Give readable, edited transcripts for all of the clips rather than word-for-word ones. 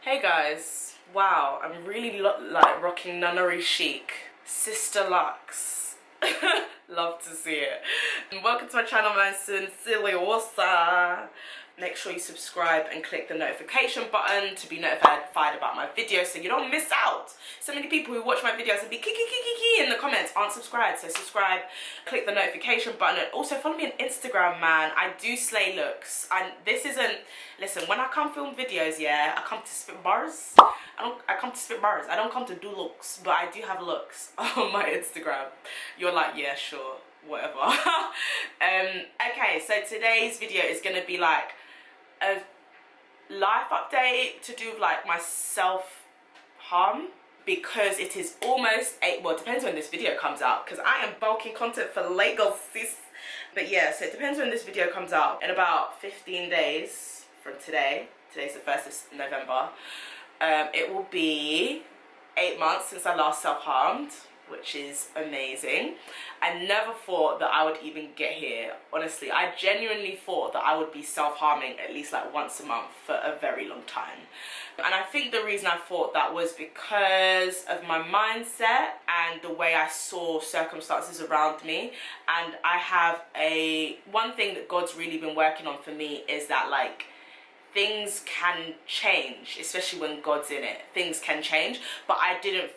Hey guys, wow, I'm really like rocking nunnery chic. Sister Lux. Love to see it. And welcome to my channel, my name's SincerelyOghosa. Make sure you subscribe and click the notification button to be notified about my videos so you don't miss out. So many people who watch my videos and be kiki in the comments aren't subscribed, so subscribe, click the notification button, and also follow me on Instagram, man. I do slay looks, and this isn't, listen, when I come film videos, yeah, I come to spit bars. I come to spit bars. I don't come to do looks, but I do have looks on my Instagram. You're like, yeah, sure, whatever. Okay, so today's video is gonna be like a life update to do with like my self-harm, because it is almost well, it depends when this video comes out, because I am bulking content for Lagos, sis. But yeah, so it depends when this video comes out. In about 15 days from today, today's the 1st of November, it will be 8 months since I last self-harmed, which is amazing. I never thought that I would even get here, honestly. I genuinely thought that I would be self-harming at least like once a month for a very long time. And I think the reason I thought that was because of my mindset and the way I saw circumstances around me. And I have one thing that God's really been working on for me is that like things can change, especially when God's in it. Things can change, but I didn't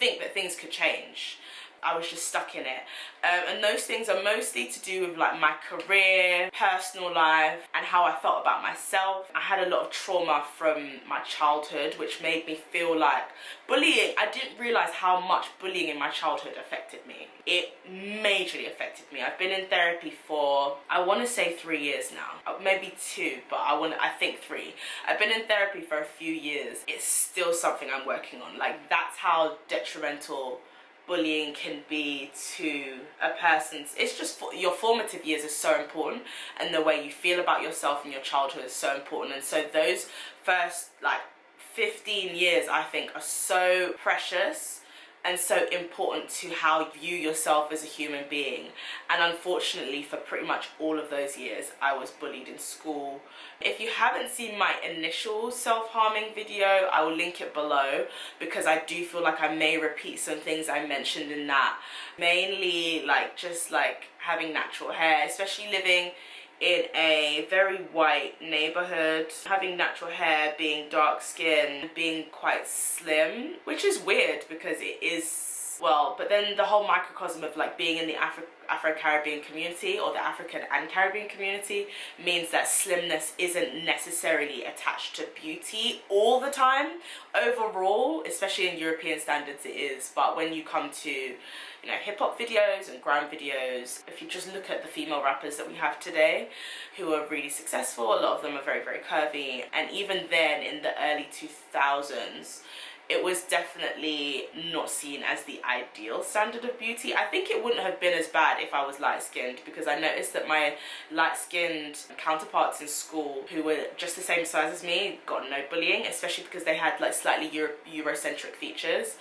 think that things could change. I was just stuck in it. And those things are mostly to do with like my career, personal life, and how I felt about myself. I had a lot of trauma from my childhood, which made me feel like bullying. I didn't realize how much bullying in my childhood affected me. It majorly affected me. I've been in therapy for, I want to say 3 years now. Maybe 2, but I think 3. I've been in therapy for a few years. It's still something I'm working on. Like, that's how detrimental bullying can be to a person's, it's just your formative years are so important, and the way you feel about yourself in your childhood is so important. And so those first like 15 years, I think, are so precious and so important to how you view yourself as a human being. And unfortunately, for pretty much all of those years, I was bullied in school. If you haven't seen my initial self-harming video, I will link it below, because I do feel like I may repeat some things I mentioned in that. Mainly like just like having natural hair, especially living in a very white neighborhood, having natural hair, being dark skinned, being quite slim, which is weird because it is, well, but then the whole microcosm of like being in the Afro-Caribbean community, or the African and Caribbean community, means that slimness isn't necessarily attached to beauty all the time. Overall, especially in European standards, it is, but when you come to, you know, hip-hop videos and grime videos, if you just look at the female rappers that we have today who are really successful, a lot of them are very, very curvy. And even then, in the early 2000s, it was definitely not seen as the ideal standard of beauty. I think it wouldn't have been as bad if I was light-skinned, because I noticed that my light-skinned counterparts in school who were just the same size as me got no bullying, especially because they had like slightly Eurocentric features.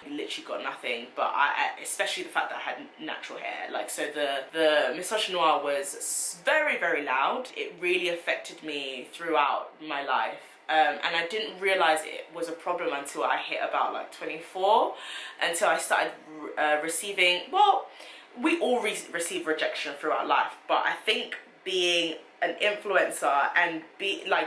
Literally got nothing, but especially the fact that I had natural hair. Like, so the misogynoir was very, very loud. It really affected me throughout my life. And I didn't realize it was a problem until I hit about like 24, until I started receiving, well, we all receive rejection throughout life, but I think being an influencer and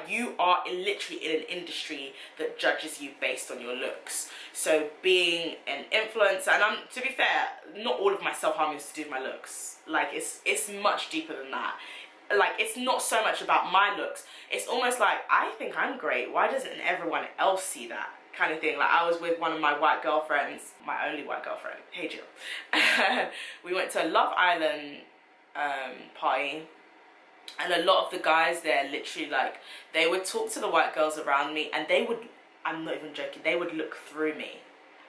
you are literally in an industry that judges you based on your looks. So being an influencer, and to be fair, not all of my self-harming is to do with my looks. Like, it's much deeper than that. Like, it's not so much about my looks. It's almost like, I think I'm great, why doesn't everyone else see that kind of thing? Like, I was with one of my white girlfriends, my only white girlfriend, hey Jill. We went to a Love Island party, and a lot of the guys there literally, like, they would talk to the white girls around me, and they would, I'm not even joking, they would look through me.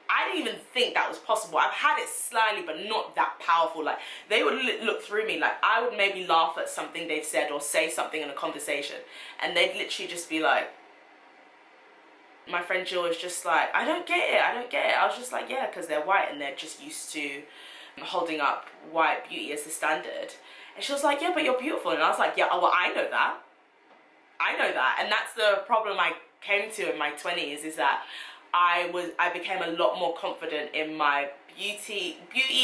I didn't even think that was possible. I've had it slyly, but not that powerful. Like, they would look through me. Like, I would maybe laugh at something they've said or say something in a conversation, and they'd literally just be like, my friend Jill was just like, I don't get it, I don't get it. I was just like, yeah, because they're white and they're just used to holding up white beauty as the standard. And she was like, yeah, but you're beautiful. And I was like, yeah, well, I know that. I know that. And that's the problem I came to in my 20s is that I became a lot more confident in my beauty,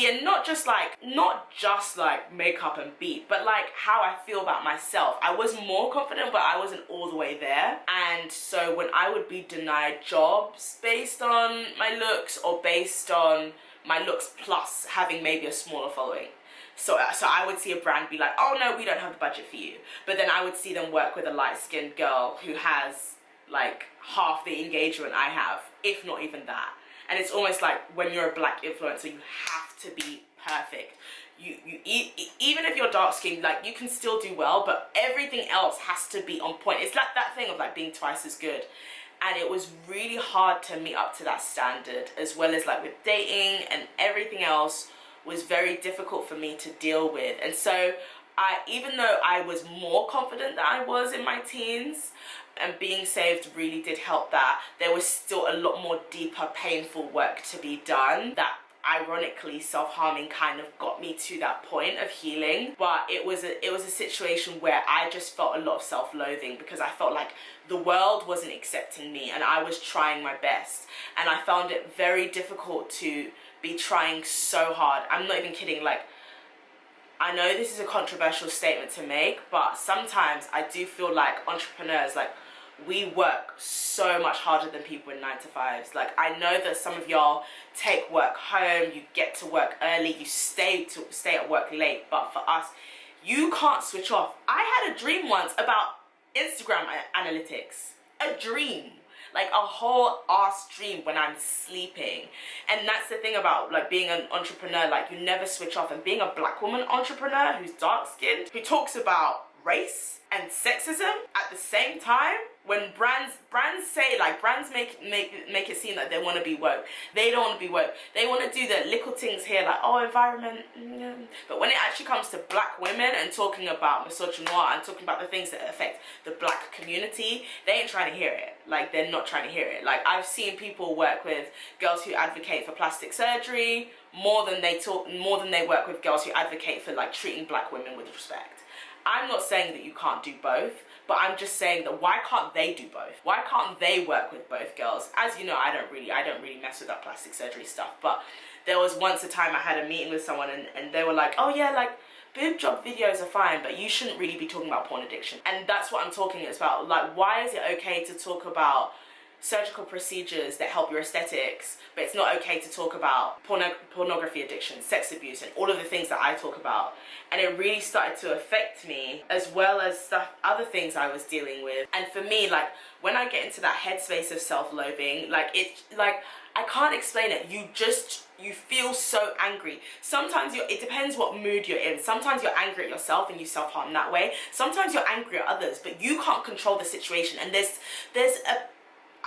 and not just like makeup and beat, but like how I feel about myself. I was more confident, but I wasn't all the way there. And so when I would be denied jobs based on my looks, or based on my looks plus having maybe a smaller following, so I would see a brand be like, oh no, we don't have the budget for you, but then I would see them work with a light-skinned girl who has like half the engagement I have, if not even that. And it's almost like when you're a black influencer, you have to be perfect. Even if you're dark skinned, like you can still do well, but everything else has to be on point. It's like that thing of like being twice as good. And it was really hard to meet up to that standard, as well as like with dating and everything else was very difficult for me to deal with. And so even though I was more confident than I was in my teens, and being saved really did help that, there was still a lot more deeper, painful work to be done that ironically self-harming kind of got me to that point of healing. But it was a situation where I just felt a lot of self-loathing, because I felt like the world wasn't accepting me and I was trying my best, and I found it very difficult to be trying so hard. I'm not even kidding. Like, I know this is a controversial statement to make, but sometimes I do feel like entrepreneurs, like, we work so much harder than people in 9-to-5s. Like, I know that some of y'all take work home, you get to work early, you stay at work late, but for us, you can't switch off. I had a dream once about Instagram analytics. A dream. Like a whole ass dream when I'm sleeping. And that's the thing about like being an entrepreneur, like you never switch off. And being a black woman entrepreneur who's dark skinned, who talks about race and sexism at the same time, when brands say, like, brands make it seem like they want to be woke. They don't want to be woke. They want to do the little things here, like, oh, environment, but when it actually comes to black women and talking about misogyny and talking about the things that affect the black community, they ain't trying to hear it. Like, they're not trying to hear it. Like, I've seen people work with girls who advocate for plastic surgery more than they work with girls who advocate for like treating black women with respect. I'm not saying that you can't do both, but I'm just saying that why can't they do both? Why can't they work with both girls? As you know, I don't really mess with that plastic surgery stuff, but there was once a time I had a meeting with someone and they were like, oh yeah, like boob job videos are fine, but you shouldn't really be talking about porn addiction. And that's what I'm talking about. Like, why is it okay to talk about surgical procedures that help your aesthetics, but it's not okay to talk about pornography addiction, sex abuse, and all of the things that I talk about? And it really started to affect me, as well as other things I was dealing with. And for me, like, when I get into that headspace of self-loathing, like, I can't explain it. You feel so angry. Sometimes it depends what mood you're in. Sometimes you're angry at yourself and you self-harm that way. Sometimes you're angry at others, but you can't control the situation. And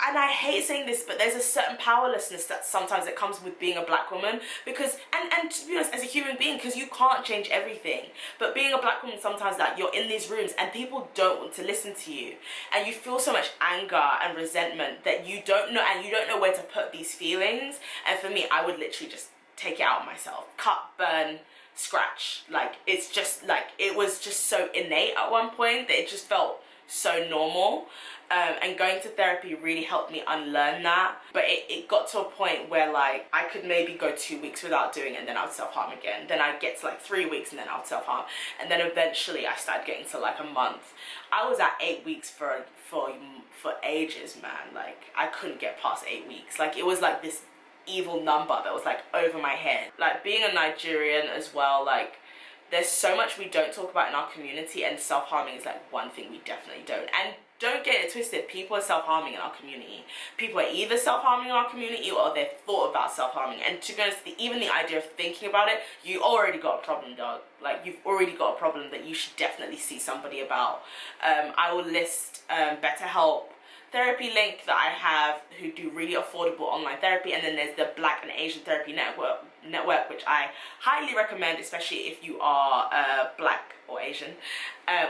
and I hate saying this, but there's a certain powerlessness that sometimes that comes with being a black woman, because, and to be honest, as a human being, because you can't change everything. But being a black woman, sometimes that you're in these rooms and people don't want to listen to you, and you feel so much anger and resentment that you don't know where to put these feelings. And for me, I would literally just take it out on myself, cut, burn, scratch. Like, it's just like, it was just so innate at one point that it just felt so normal. And going to therapy really helped me unlearn that. But it got to a point where, like, I could maybe go 2 weeks without doing it and then I would self-harm again. Then I'd get to like 3 weeks and then I would self-harm. And then eventually I started getting to like a month. I was at 8 weeks for ages, man. Like, I couldn't get past 8 weeks. Like, it was like this evil number that was like over my head. Like, being a Nigerian as well, like, there's so much we don't talk about in our community, and self-harming is like one thing we definitely don't. And don't get it twisted, people are self-harming in our community. People are either self-harming in our community or they've thought about self-harming. And to be honest, even the idea of thinking about it, you already got a problem, dog. Like, you've already got a problem that you should definitely see somebody about. I will list BetterHelp therapy link that I have, who do really affordable online therapy, and then there's the Black and Asian Therapy Network, which I highly recommend, especially if you are Black or Asian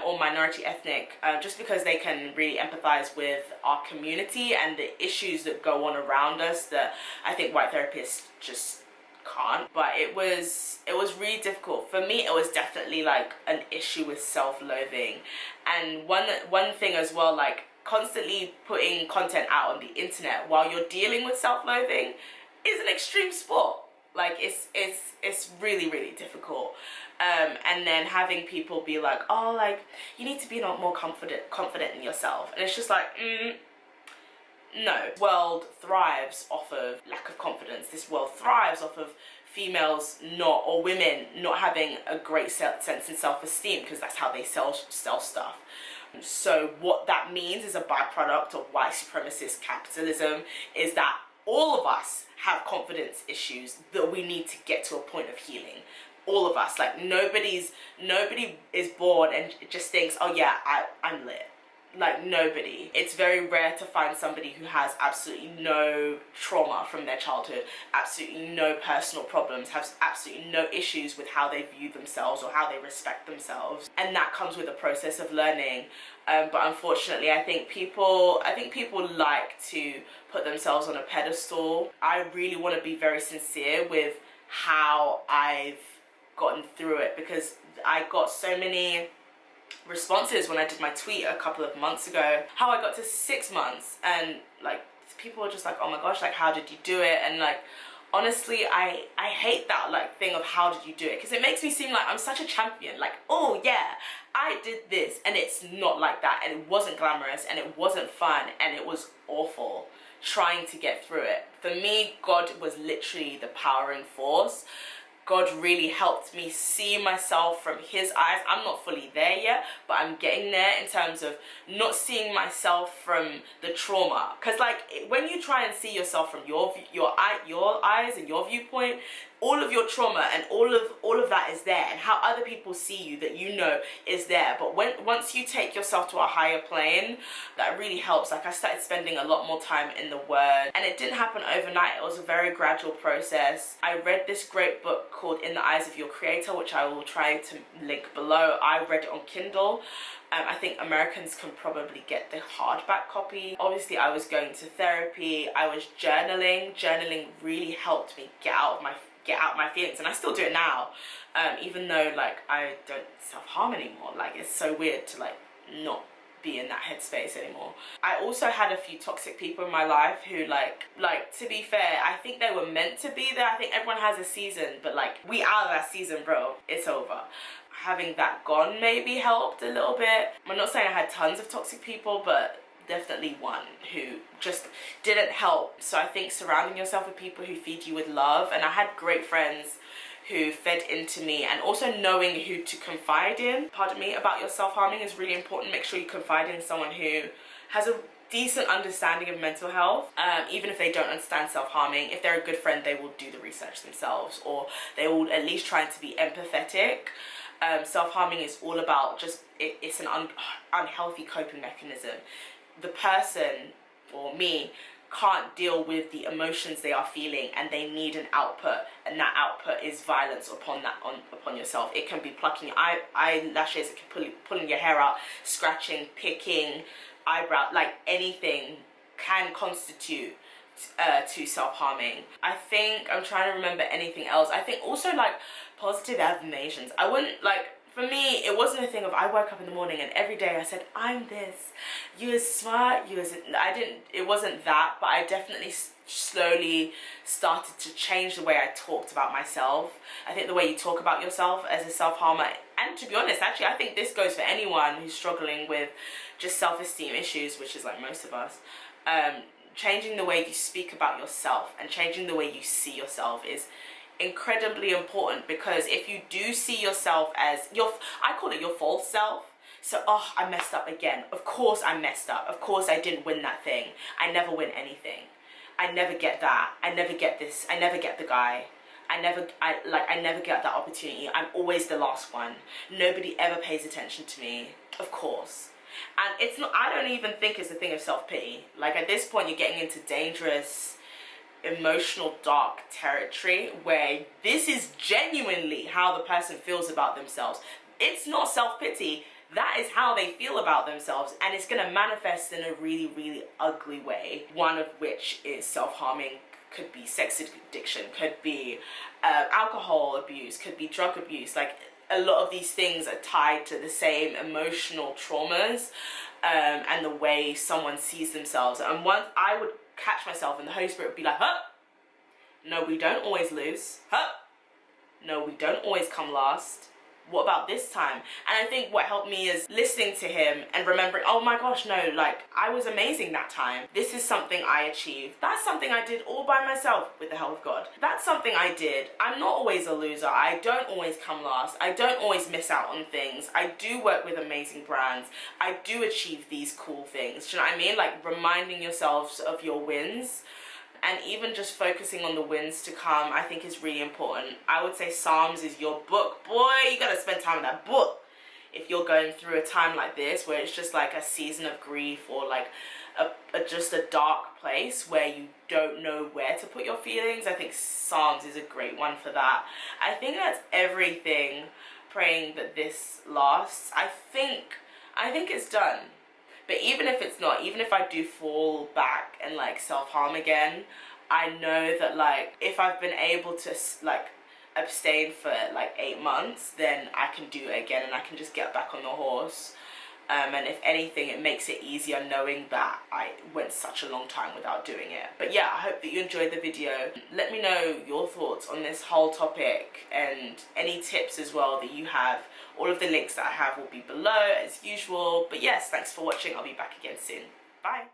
or minority ethnic, just because they can really empathize with our community and the issues that go on around us that I think white therapists just can't. But it was really difficult for me. It was definitely like an issue with self-loathing. And one thing as well, like, constantly putting content out on the internet while you're dealing with self-loathing is an extreme sport. Like, it's really, really difficult. And then having people be like, oh, like, you need to be more confident in yourself. And it's just like, no. This world thrives off of lack of confidence. This world thrives off of females or women not having a great sense and self-esteem, because that's how they sell stuff. So what that means is a byproduct of white supremacist capitalism is that all of us have confidence issues that we need to get to a point of healing. All of us. Like, nobody is born and just thinks, oh yeah, I'm lit. Like, nobody. It's very rare to find somebody who has absolutely no trauma from their childhood, absolutely no personal problems, has absolutely no issues with how they view themselves or how they respect themselves. And that comes with a process of learning. But unfortunately, I think people like to put themselves on a pedestal. I really want to be very sincere with how I've gotten through it, because I got so many responses when I did my tweet a couple of months ago, how I got to 6 months, and like, people were just like, oh my gosh, like, how did you do it? And like, honestly, I hate that like thing of how did you do it, because it makes me seem like I'm such a champion, like, oh yeah, I did this. And it's not like that, and it wasn't glamorous, and it wasn't fun, and it was awful trying to get through it. For me, God was literally the powering force. God really helped me see myself from his eyes. I'm not fully there yet, but I'm getting there in terms of not seeing myself from the trauma. Because like, when you try and see yourself from your eyes and your viewpoint, all of your trauma and all of that is there, and how other people see you, that you know is there. But once you take yourself to a higher plane, that really helps. Like, I started spending a lot more time in the Word, and it didn't happen overnight. It was a very gradual process. I read this great book called In the Eyes of Your Creator, which I will try to link below. I read it on Kindle. I think Americans can probably get the hardback copy. Obviously, I was going to therapy. I was journaling. Journaling really helped me get out my feelings, and I still do it now, even though like I don't self-harm anymore. Like, it's so weird to like not be in that headspace anymore. I also had a few toxic people in my life who like to be fair, I think they were meant to be there. I think everyone has a season, but like, we out of that season, bro. It's over. Having that gone maybe helped a little bit. I'm not saying I had tons of toxic people, but definitely one who just didn't help. So I think surrounding yourself with people who feed you with love, and I had great friends who fed into me, and also knowing who to confide in, about your self-harming is really important. Make sure you confide in someone who has a decent understanding of mental health, even if they don't understand self-harming. If they're a good friend, they will do the research themselves, or they will at least try to be empathetic. Self-harming is all about just, it's an unhealthy coping mechanism. The person, or me, can't deal with the emotions they are feeling, and they need an output, and that output is violence upon yourself. It can be plucking eyelashes, it can be pulling your hair out, scratching, picking, eyebrow, like anything can constitute to self-harming. I think I'm trying to remember anything else. I think also like positive affirmations. I wouldn't like, for me, it wasn't a thing of I woke up in the morning and every day I said, I'm this, you is smart, it wasn't that, but I definitely slowly started to change the way I talked about myself. I think the way you talk about yourself as a self-harmer, and to be honest, actually, I think this goes for anyone who's struggling with just self-esteem issues, which is like most of us, changing the way you speak about yourself and changing the way you see yourself is incredibly important. Because if you do see yourself as I call it your false self. So, oh, I messed up again. Of course I messed up. Of course I didn't win that thing. I never win anything. I never get that. I never get this. I never get the guy. I never get that opportunity. I'm always the last one. Nobody ever pays attention to me. Of course. And it's not, I don't even think it's a thing of self-pity. Like, at this point, you're getting into dangerous, emotional, dark territory where this is genuinely how the person feels about themselves. It's not self-pity. That is how they feel about themselves, and it's going to manifest in a really, really ugly way. One of which is self-harming. Could be sex addiction, could be alcohol abuse, could be drug abuse. Like, a lot of these things are tied to the same emotional traumas. and the way someone sees themselves. And once I would catch myself and the Holy Spirit would be like, huh? No, we don't always lose. Huh? No, we don't always come last. What about this time? And I think what helped me is listening to him and remembering, oh my gosh, no, like, I was amazing that time. This is something I achieved. That's something I did all by myself with the help of God. That's something I did. I'm not always a loser. I don't always come last. I don't always miss out on things. I do work with amazing brands. I do achieve these cool things. Do you know what I mean? Like, reminding yourselves of your wins. And even just focusing on the wins to come, I think is really important. I would say Psalms is your book. Boy, you gotta spend time in that book. If you're going through a time like this, where it's just like a season of grief, or like just a dark place where you don't know where to put your feelings, I think Psalms is a great one for that. I think that's everything. Praying that this lasts. I think it's done. But even if it's not, even if I do fall back and like self-harm again, I know that like if I've been able to like abstain for like 8 months, then I can do it again and I can just get back on the horse. And if anything, it makes it easier knowing that I went such a long time without doing it. But yeah, I hope that you enjoyed the video. Let me know your thoughts on this whole topic and any tips as well that you have. All of the links that I have will be below as usual. But yes, thanks for watching. I'll be back again soon. Bye.